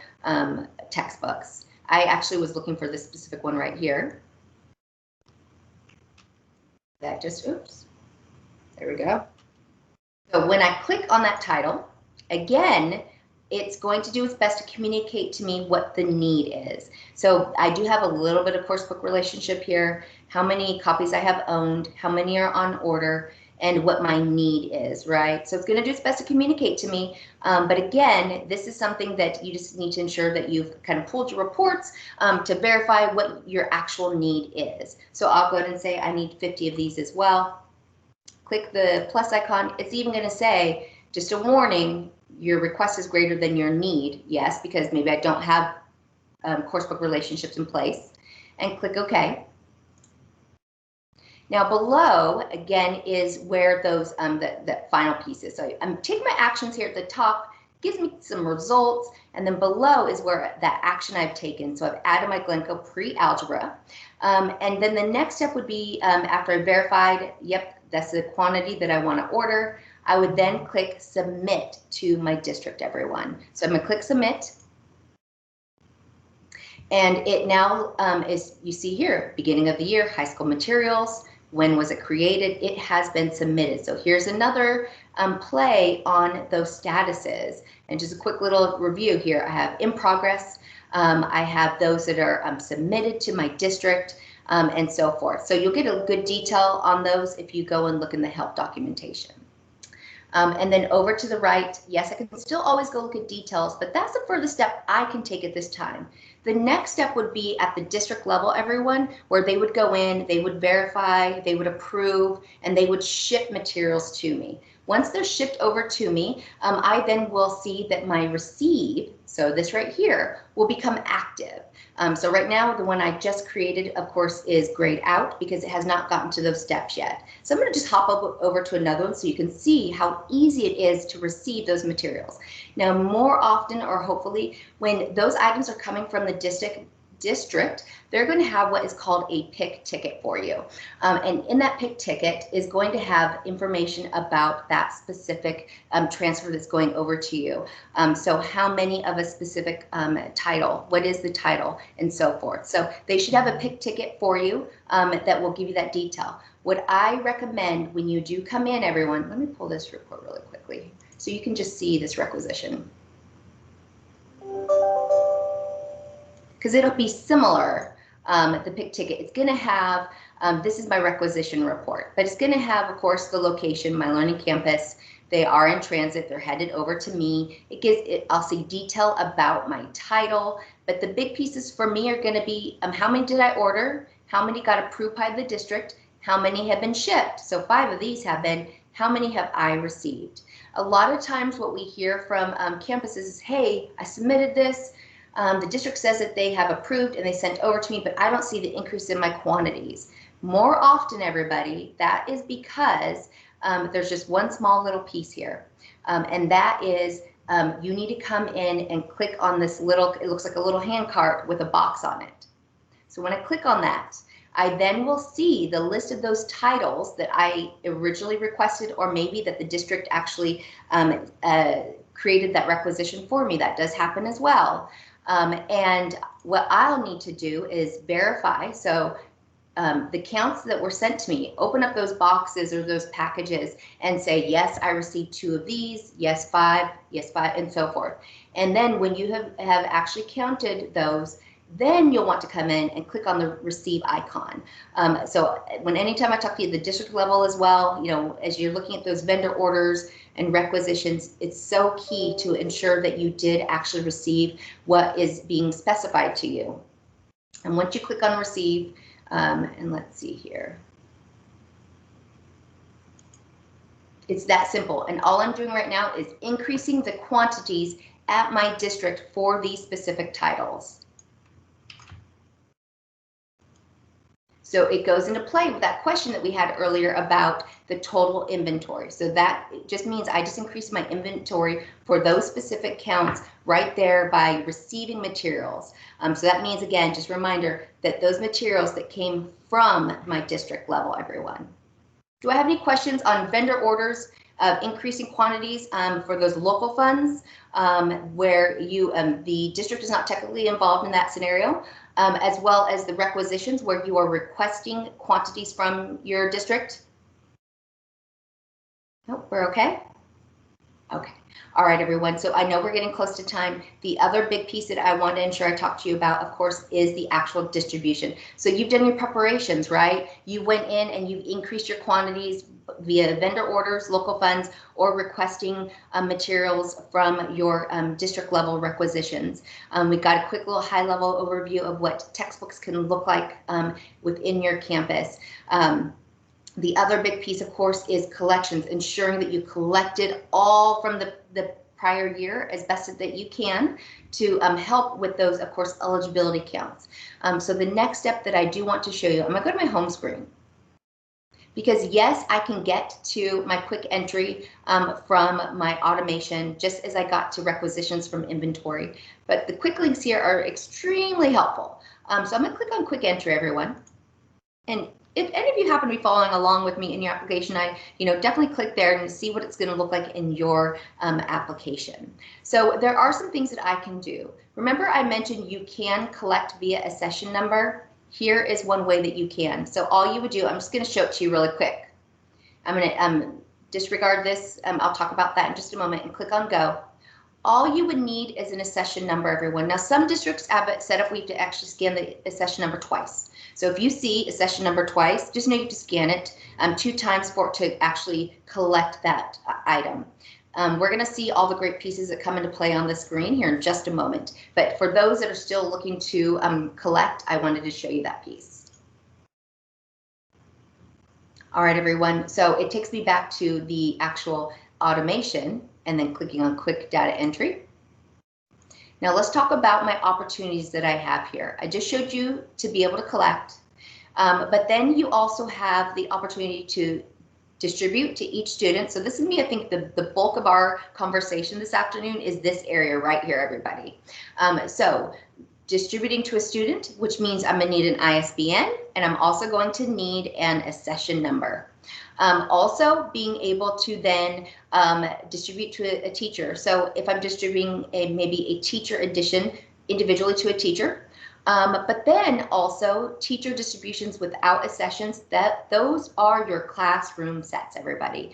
textbooks. I actually was looking for this specific one right here. That just, oops, there we go. So when I click on that title, again, it's going to do its best to communicate to me what the need is. So I do have a little bit of coursebook relationship here, how many copies I have owned, how many are on order, and what my need is, right? So it's going to do its best to communicate to me. But again, this is something that you just need to ensure that you've kind of pulled your reports to verify what your actual need is. So I'll go ahead and say I need 50 of these as well. Click the plus icon. It's even going to say, just a warning, your request is greater than your need. Yes, because maybe I don't have coursebook relationships in place. And click OK. Now below, again, is where those the final pieces. So I'm taking my actions here at the top, gives me some results, and then below is where that action I've taken. So I've added my Glencoe pre-algebra. And then the next step would be after I verified, yep, that's the quantity that I want to order, I would then click submit to my district, everyone. So I'm going to click submit. And it now is, you see here, beginning of the year, high school materials. When was it created? It has been submitted. So here's another play on those statuses. And just a quick little review here. I have in progress. I have those that are submitted to my district and so forth. So you'll get a good detail on those if you go and look in the help documentation. And then over to the right, yes, I can still always go look at details, but that's the furthest step I can take at this time. The next step would be at the district level, everyone, where they would go in, they would verify, they would approve, and they would ship materials to me. Once they're shipped over to me, I then will see that my receive, so this right here, will become active. So right now, the one I just created, of course, is grayed out because it has not gotten to those steps yet. So I'm going to just hop over to another one so you can see how easy it is to receive those materials. Now, more often, or hopefully, when those items are coming from the district, they're going to have what is called a pick ticket for you. And in that pick ticket is going to have information about that specific transfer that's going over to you. So how many of a specific title, what is the title, and so forth. So they should have a pick ticket for you that will give you that detail. What I recommend when you do come in, everyone, let me pull this report really quickly so you can just see this requisition. Because it'll be similar, the pick ticket. It's going to have, this is my requisition report, but it's going to have, of course, the location, my learning campus. They are in transit. They're headed over to me. It gives it, I'll see detail about my title, but the big pieces for me are going to be how many did I order? How many got approved by the district? How many have been shipped? So 5 of these have been. How many have I received? A lot of times what we hear from campuses is, hey, I submitted this. The district says that they have approved and they sent over to me, but I don't see the increase in my quantities. More often, everybody, that is because there's just one small little piece here. And that is you need to come in and click on this little, it looks like a little hand cart with a box on it. So when I click on that, I then will see the list of those titles that I originally requested, or maybe that the district actually created that requisition for me. That does happen as well. And what I'll need to do is verify. So the counts that were sent to me, open up those boxes or those packages and say, yes, I received 2 of these, yes, 5, and so forth. And then when you have actually counted those, then you'll want to come in and click on the receive icon. So anytime I talk to you at the district level as well, you know, as you're looking at those vendor orders and requisitions, it's so key to ensure that you did actually receive what is being specified to you. And once you click on receive, and let's see here. It's that simple. And all I'm doing right now is increasing the quantities at my district for these specific titles. So it goes into play with that question that we had earlier about the total inventory. So that just means I just increased my inventory for those specific counts right there by receiving materials. So that means, again, just a reminder that those materials that came from my district level, everyone. Do I have any questions on vendor orders, increasing quantities for those local funds where the district is not technically involved in that scenario, as well as the requisitions where you are requesting quantities from your district? Nope, we're okay? Okay. All right, everyone. So I know we're getting close to time. The other big piece that I want to ensure I talk to you about, of course, is the actual distribution. So you've done your preparations, right? You went in and you've increased your quantities via vendor orders, local funds, or requesting materials from your district level requisitions. We've got a quick little high level overview of what textbooks can look like within your campus. The other big piece, of course, is collections, ensuring that you collected all from the prior year as best that you can to help with those, of course, eligibility counts. So the next step that I do want to show you, I'm gonna go to my home screen. Because yes, I can get to my quick entry from my automation just as I got to requisitions from inventory. But the quick links here are extremely helpful. So I'm gonna click on quick entry, everyone. And if any of you happen to be following along with me in your application, I definitely click there and see what it's going to look like in your application. So there are some things that I can do. Remember I mentioned you can collect via a session number. Here is one way that you can. So all you would do, I'm just going to show it to you really quick. I'm going to disregard this. I'll talk about that in just a moment and click on go. All you would need is an accession number, everyone. Now, some districts have it set up where you have to actually scan the accession number twice. So if you see accession number twice, just know you have to scan it 2 times for it to actually collect that item. We're going to see all the great pieces that come into play on the screen here in just a moment. But for those that are still looking to collect, I wanted to show you that piece. All right, everyone. So it takes me back to the actual automation and then clicking on quick data entry. Now let's talk about my opportunities that I have here. I just showed you to be able to collect, but then you also have the opportunity to distribute to each student. So this is me, I think the bulk of our conversation this afternoon is this area right here, everybody. So distributing to a student, which means I'm gonna need an ISBN, and I'm also going to need an accession number. Also being able to then distribute to a teacher. So if I'm distributing maybe a teacher edition individually to a teacher, but then also teacher distributions without accessions, those are your classroom sets, everybody.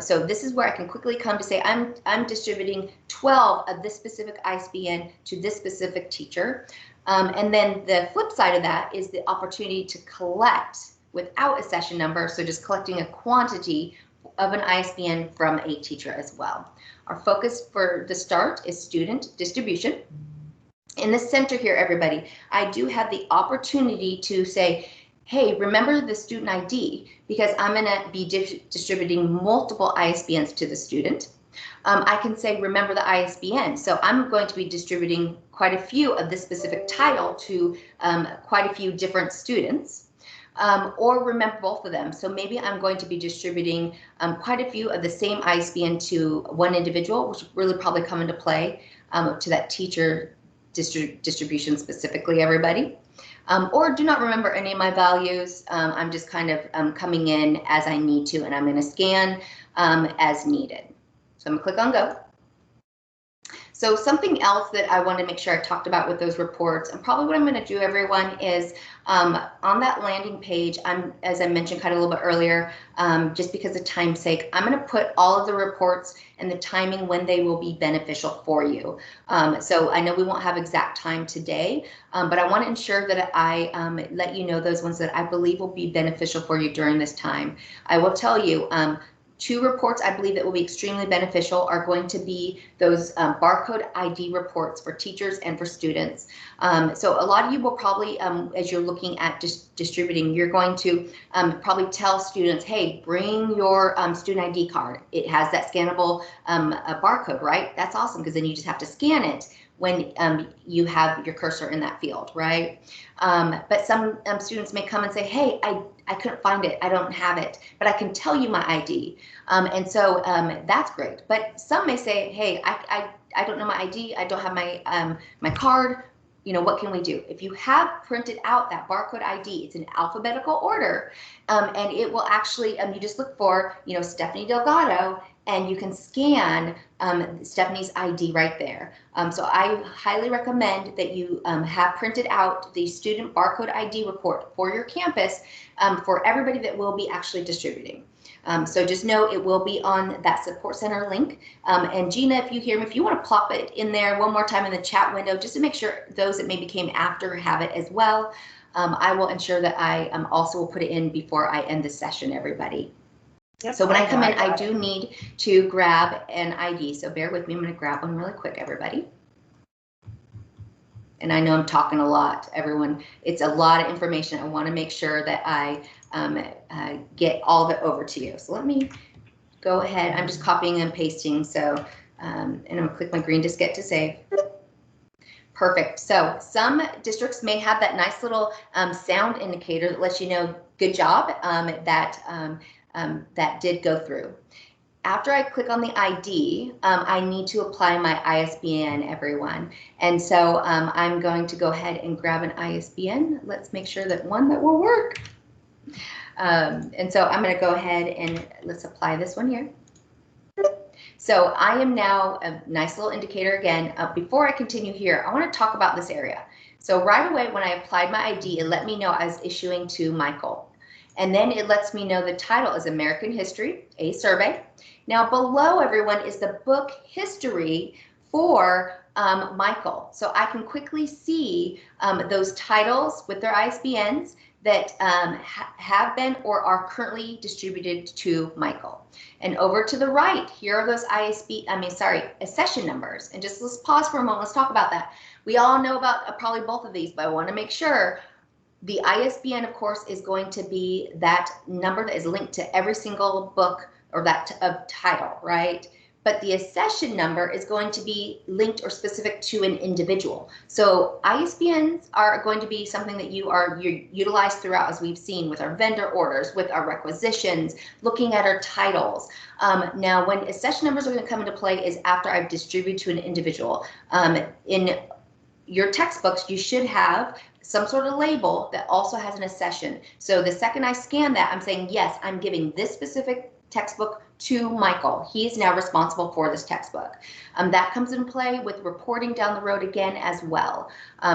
So this is where I can quickly come to say I'm distributing 12 of this specific ISBN to this specific teacher. And then the flip side of that is the opportunity to collect without a session number, so just collecting a quantity of an ISBN from a teacher as well. Our focus for the start is student distribution. In the center here, everybody, I do have the opportunity to say, hey, remember the student ID, because I'm going to be distributing multiple ISBNs to the student. I can say, remember the ISBN. So I'm going to be distributing quite a few of this specific title to quite a few different students. Or remember both of them. So maybe I'm going to be distributing quite a few of the same ISBN to one individual, which really probably come into play to that teacher distribution specifically, everybody. Or do not remember any of my values. I'm just kind of coming in as I need to, and I'm going to scan as needed. So I'm going to click on go. So something else that I want to make sure I talked about with those reports, and probably what I'm going to do, everyone, is on that landing page, as I mentioned kind of a little bit earlier, just because of time's sake, I'm going to put all of the reports and the timing when they will be beneficial for you. So I know we won't have exact time today, but I want to ensure that I let you know those ones that I believe will be beneficial for you during this time. I will tell you, 2 reports I believe that will be extremely beneficial are going to be those barcode ID reports for teachers and for students. So a lot of you will probably, as you're looking at distributing, you're going to probably tell students, hey, bring your student ID card. It has that scannable barcode, right? That's awesome, because then you just have to scan it. when you have your cursor in that field, right? But some students may come and say, hey, I couldn't find it, I don't have it, but I can tell you my ID. And so that's great. But some may say, hey, I don't know my ID, I don't have my card. You know, what can we do? If you have printed out that barcode ID, it's in alphabetical order, and it will actually, you just look for, you know, Stephanie Delgado, and you can scan Stephanie's ID right there. So I highly recommend that you have printed out the student barcode ID report for your campus for everybody that will be actually distributing. So just know it will be on that support center link. And Gina, if you hear me, if you want to plop it in there one more time in the chat window, just to make sure those that maybe came after have it as well, I will ensure that I also will put it in before I end the session, everybody. Yep, so when I come in, I do need to grab an ID. So bear with me, I'm going to grab one really quick, everybody. And I know I'm talking a lot, everyone. It's a lot of information. I want to make sure that I get all of it over to you. So let me go ahead. I'm just copying and pasting. So, and I'm going to click my green diskette to save. Perfect. So some districts may have that nice little sound indicator that lets you know, good job, that did go through. After I click on the ID, I need to apply my ISBN, everyone. And so I'm going to go ahead and grab an ISBN. Let's make sure that one that will work. And so I'm going to go ahead and let's apply this one here. So I am now a nice little indicator again. Before I continue here, I want to talk about this area. So right away when I applied my ID, it let me know I was issuing to Michael. And then it lets me know the title is American History, a survey. Now below everyone is the book history for Michael. So I can quickly see those titles with their ISBNs that have been or are currently distributed to Michael. And over to the right, here are those accession numbers. And just let's pause for a moment, let's talk about that. We all know about probably both of these, but I want to make sure the ISBN, of course, is going to be that number that is linked to every single book or that title, right? But the accession number is going to be linked or specific to an individual. So ISBNs are going to be something that you utilize throughout, as we've seen with our vendor orders, with our requisitions, looking at our titles. Now, when accession numbers are going to come into play is after I've distributed to an individual. In your textbooks, you should have some sort of label that also has an accession. So the second I scan that, I'm saying, yes, I'm giving this specific textbook to Michael. He is now responsible for this textbook. That comes in play with reporting down the road again as well.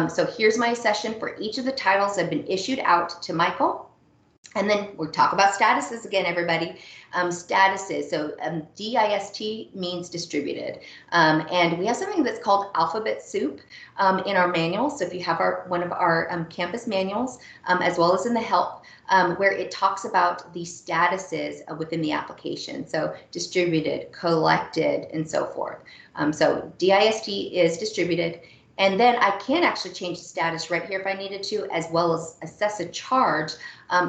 So here's my accession for each of the titles that have been issued out to Michael. And then we'll talk about statuses again, everybody. Statuses, so DIST means distributed. And we have something that's called alphabet soup in our manuals. So if you have one of our campus manuals, as well as in the help, where it talks about the statuses within the application. So distributed, collected, and so forth. So DIST is distributed. And then I can actually change the status right here if I needed to, as well as assess a charge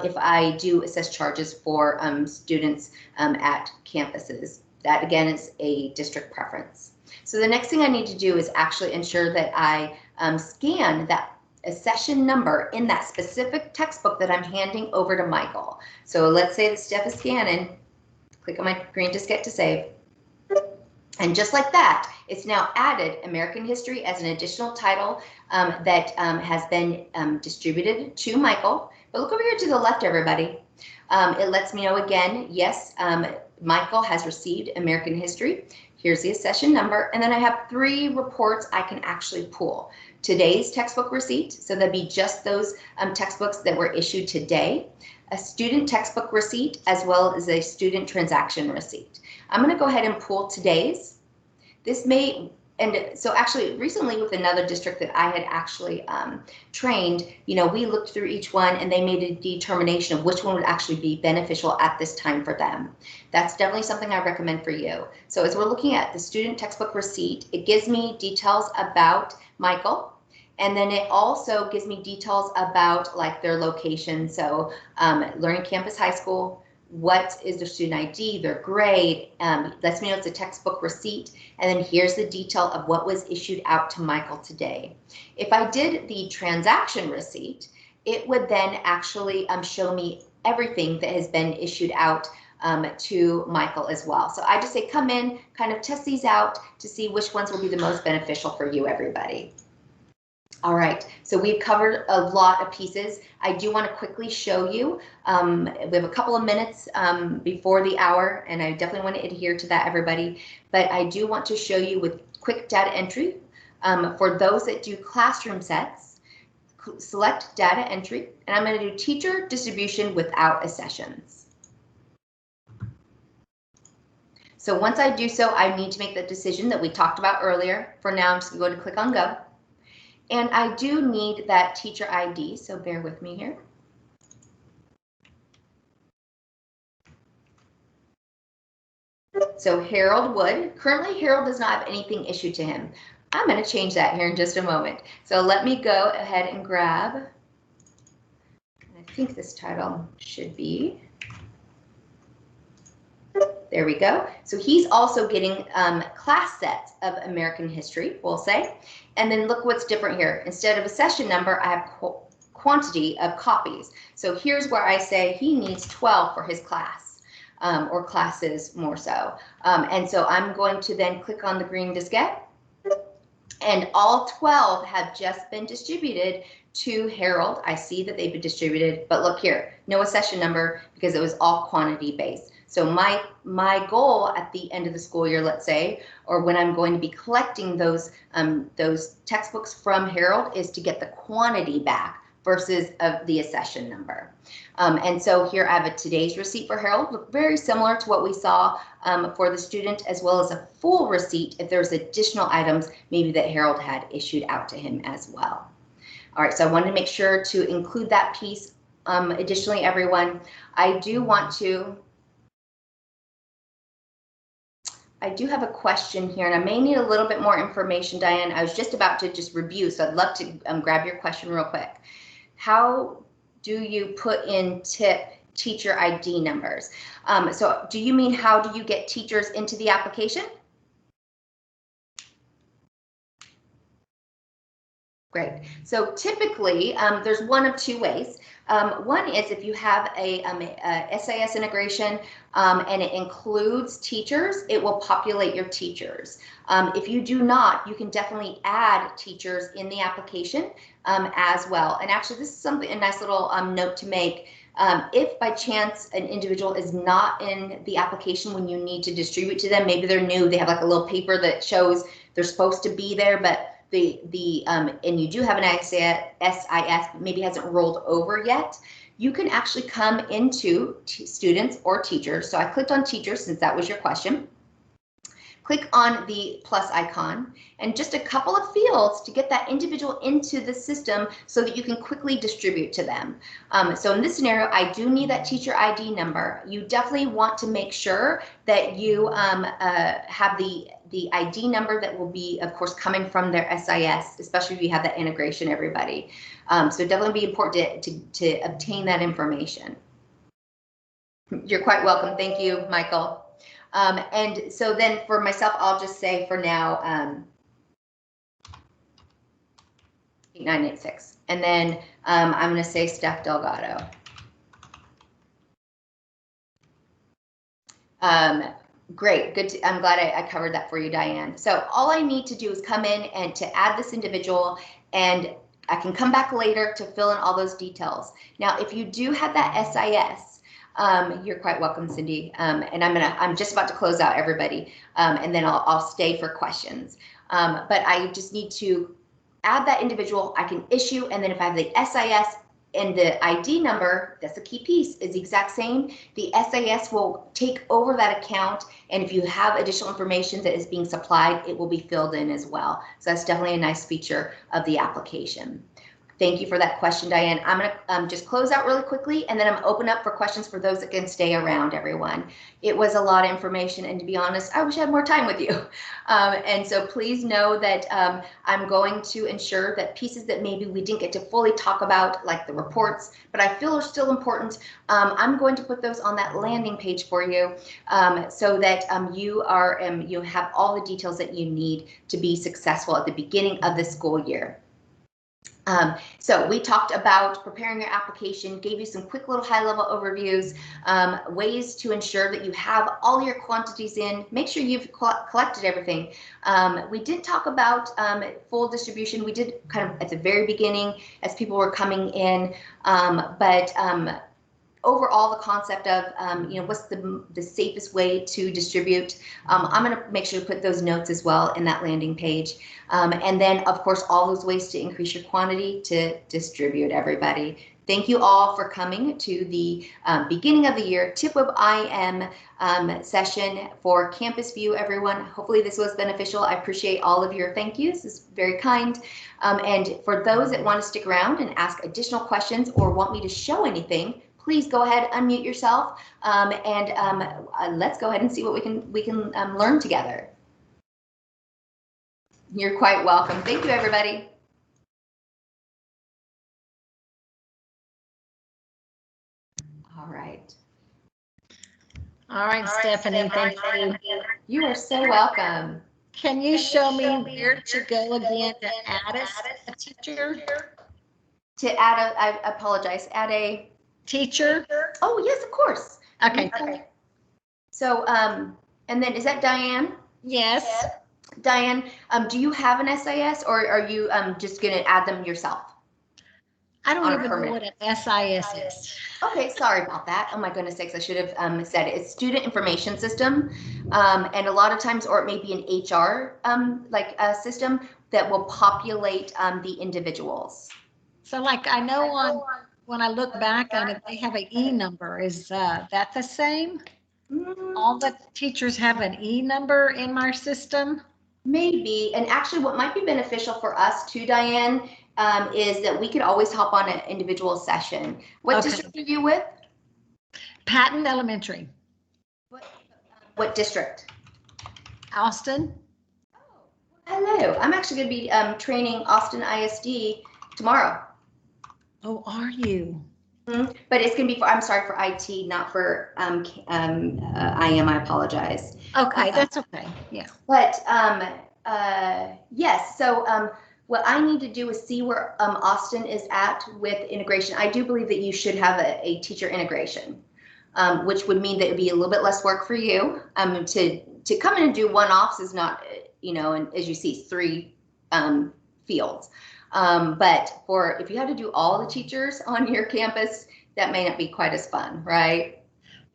if I do assess charges for students at campuses. That again is a district preference. So the next thing I need to do is actually ensure that I scan that accession number in that specific textbook that I'm handing over to Michael. So let's say that Steph is scanning, click on my green diskette to save. And just like that, it's now added American History as an additional title that has been distributed to Michael. But look over here to the left, everybody. It lets me know again, yes, Michael has received American History. Here's the accession number. And then I have 3 reports I can actually pull. Today's textbook receipt, so that'd be just those textbooks that were issued today. A student textbook receipt, as well as a student transaction receipt. I'm going to go ahead and pull today's. This may, and so actually recently with another district that I had actually trained, you know, we looked through each one and they made a determination of which one would actually be beneficial at this time for them. That's definitely something I recommend for you. So as we're looking at the student textbook receipt, it gives me details about Michael. And then it also gives me details about like their location. So Learning Campus High School, what is their student ID, their grade, lets me know it's a textbook receipt, and then here's the detail of what was issued out to Michael today. If I did the transaction receipt, it would then actually show me everything that has been issued out to Michael as well. So I just say come in, kind of test these out to see which ones will be the most beneficial for you, everybody. All right, so we've covered a lot of pieces. I do want to quickly show you, we have a couple of minutes before the hour, and I definitely want to adhere to that, everybody, but I do want to show you with quick data entry. For those that do classroom sets, select data entry, and I'm going to do teacher distribution without accessions. So once I do so, I need to make the decision that we talked about earlier. For now, I'm just going to click on go. And I do need that teacher ID, so bear with me here. So Harold Wood, currently Harold does not have anything issued to him. I'm going to change that here in just a moment. So let me go ahead and grab, I think this title should be, there we go. So he's also getting class sets of American history, we'll say. And then look what's different here. Instead of a session number, I have quantity of copies. So here's where I say he needs 12 for his class, or classes more so. And so I'm going to then click on the green diskette, and all 12 have just been distributed to Harold. I see that they've been distributed, but look here, no accession number because it was all quantity based. So my goal at the end of the school year, let's say, or when I'm going to be collecting those textbooks from Harold, is to get the quantity back versus the accession number. And so here I have a today's receipt for Harold, look very similar to what we saw for the student, as well as a full receipt if there's additional items maybe that Harold had issued out to him as well. All right, so I wanted to make sure to include that piece. Additionally, everyone, I do have a question here, and I may need a little bit more information, Diane. I was just about to just review, so I'd love to grab your question real quick. How do you put in TIP teacher ID numbers? So do you mean how do you get teachers into the application? Great. So typically, there's one of two ways. One is if you have a SAS integration and it includes teachers, it will populate your teachers. If you do not, you can definitely add teachers in the application as well. And actually, this is a nice little note to make. If by chance an individual is not in the application when you need to distribute to them, maybe they're new, they have like a little paper that shows they're supposed to be there, but and you do have an SIS, but maybe hasn't rolled over yet, you can actually come into students or teachers. So I clicked on teachers since that was your question. Click on the plus icon and just a couple of fields to get that individual into the system so that you can quickly distribute to them. So in this scenario, I do need that teacher ID number. You definitely want to make sure that you have the ID number that will be, of course, coming from their SIS, especially if you have that integration, everybody. So definitely be important to obtain that information. You're quite welcome. Thank you, Michael. And so then for myself, I'll just say for now, 8986. And then I'm going to say Steph Delgado. Great, good. I'm glad I covered that for you, Diane. So all I need to do is come in and to add this individual, and I can come back later to fill in all those details. Now, if you do have that SIS, you're quite welcome, Cindy. And I'm just about to close out, everybody, and then I'll stay for questions. But I just need to add that individual. I can issue, and then if I have the SIS and the ID number, that's the key piece, is the exact same. The SIS will take over that account, and if you have additional information that is being supplied, it will be filled in as well. So that's definitely a nice feature of the application. Thank you for that question, Diane. I'm going to just close out really quickly, and then I'm open up for questions for those that can stay around, everyone. It was a lot of information, and to be honest, I wish I had more time with you. And so please know that I'm going to ensure that pieces that maybe we didn't get to fully talk about, like the reports, but I feel are still important, I'm going to put those on that landing page for you, so that you have all the details that you need to be successful at the beginning of the school year. So we talked about preparing your application, gave you some quick little high-level overviews, ways to ensure that you have all your quantities in, make sure you've collected everything. We didn't talk about full distribution. We did kind of at the very beginning as people were coming in, but overall, the concept of, what's the safest way to distribute. I'm going to make sure to put those notes as well in that landing page. And then, of course, all those ways to increase your quantity to distribute everybody. Thank you all for coming to the beginning of the year TIPWeb-IM session for Campus View, everyone. Hopefully this was beneficial. I appreciate all of your thank yous. It's very kind. And for those that want to stick around and ask additional questions or want me to show anything, please go ahead, unmute yourself, and let's go ahead and see what we can learn together. You're quite welcome. Thank you, everybody. All right. All right, Stephanie, thank you. You are so welcome. Can you show me where to go again to add a teacher? To add a, I apologize, add a Teacher? Oh, yes, of course. Okay. So, and then is that Diane? Yes. Diane, do you have an SIS, or are you just going to add them yourself? I don't even know what an SIS is. Okay, sorry about that. Oh my goodness sakes, I should have said it. It's Student Information System, and a lot of times, or it may be an HR system that will populate the individuals. So like I know when I look back on it, they have an E number. Is that the same? All the teachers have an E number in my system? Maybe, and actually what might be beneficial for us too, Diane, is that we could always hop on an individual session. What district are you with? Patton Elementary. What district? Austin. Oh, hello. I'm actually going to be training Austin ISD tomorrow. Oh, are you? But it's going to be for, I'm sorry, for IT, not for IM. I apologize. Okay, that's okay. Yeah. But yes, so what I need to do is see where Austin is at with integration. I do believe that you should have a teacher integration, which would mean that it would be a little bit less work for you. To come in and do one-offs is not, and as you see, 3 fields. But if you have to do all the teachers on your campus, that may not be quite as fun, right?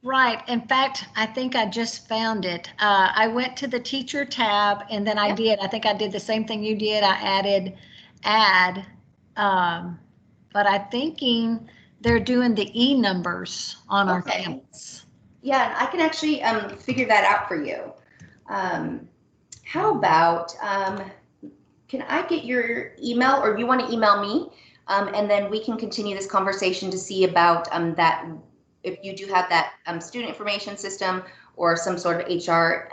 Right. In fact, I think I just found it. I went to the teacher tab and then I think I did the same thing you did. I added add, but I'm thinking they're doing the E numbers on our campus. Yeah, I can actually figure that out for you. How about, can I get your email, or do you want to email me? And then we can continue this conversation to see about that, if you do have that student information system or some sort of HR